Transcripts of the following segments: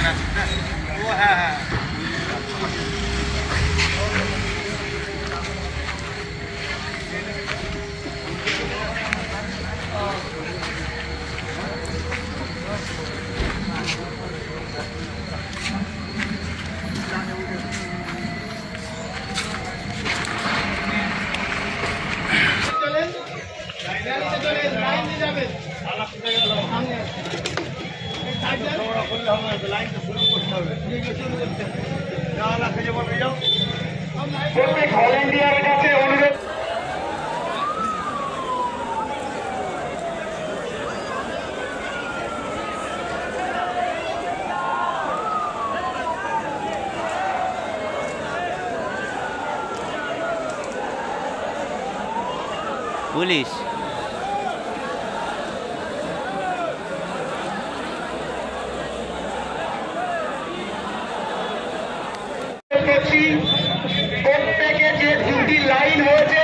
ও হ্যাঁ হ্যাঁ ভলেন্টিয়ারের কাছে অনুরোধ পুলিশ প্রত্যেকে যে দুটি লাইন হয়েছে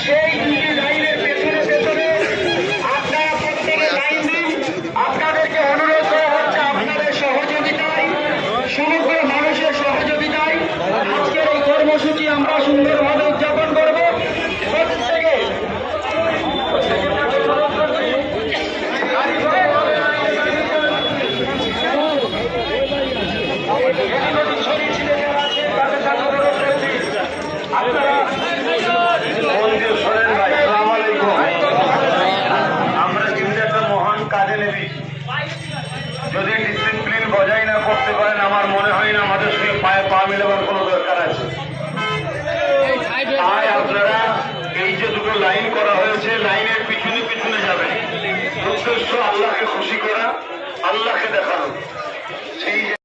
সেই দুটি লাইনের পেছনে পেছনে আপনারা প্রত্যেকে লাইন দিন। আপনাদেরকে অনুরোধ করা হচ্ছে আপনাদের সহযোগিতায়, সমগ্র মানুষের সহযোগিতায় আজকের এই কর্মসূচি আমরা সুন্দরভাবে উদযাপন করব। প্রত্যেকে আমরা কিন্তু একটা মহান কাজে নেবি, যদি ডিসিপ্লিন বজায় না করতে পারেন আমার মনে হয় না আমাদের সঙ্গে পায়ে পা মেলাবার কোনো দরকার আছে। তাই আপনারা এই যে দুটো লাইন করা হয়েছে লাইনের পিছনে পিছনে যাবেন, উদ্দেশ্য আল্লাহকে খুশি করা, আল্লাহকে দেখানো। সেই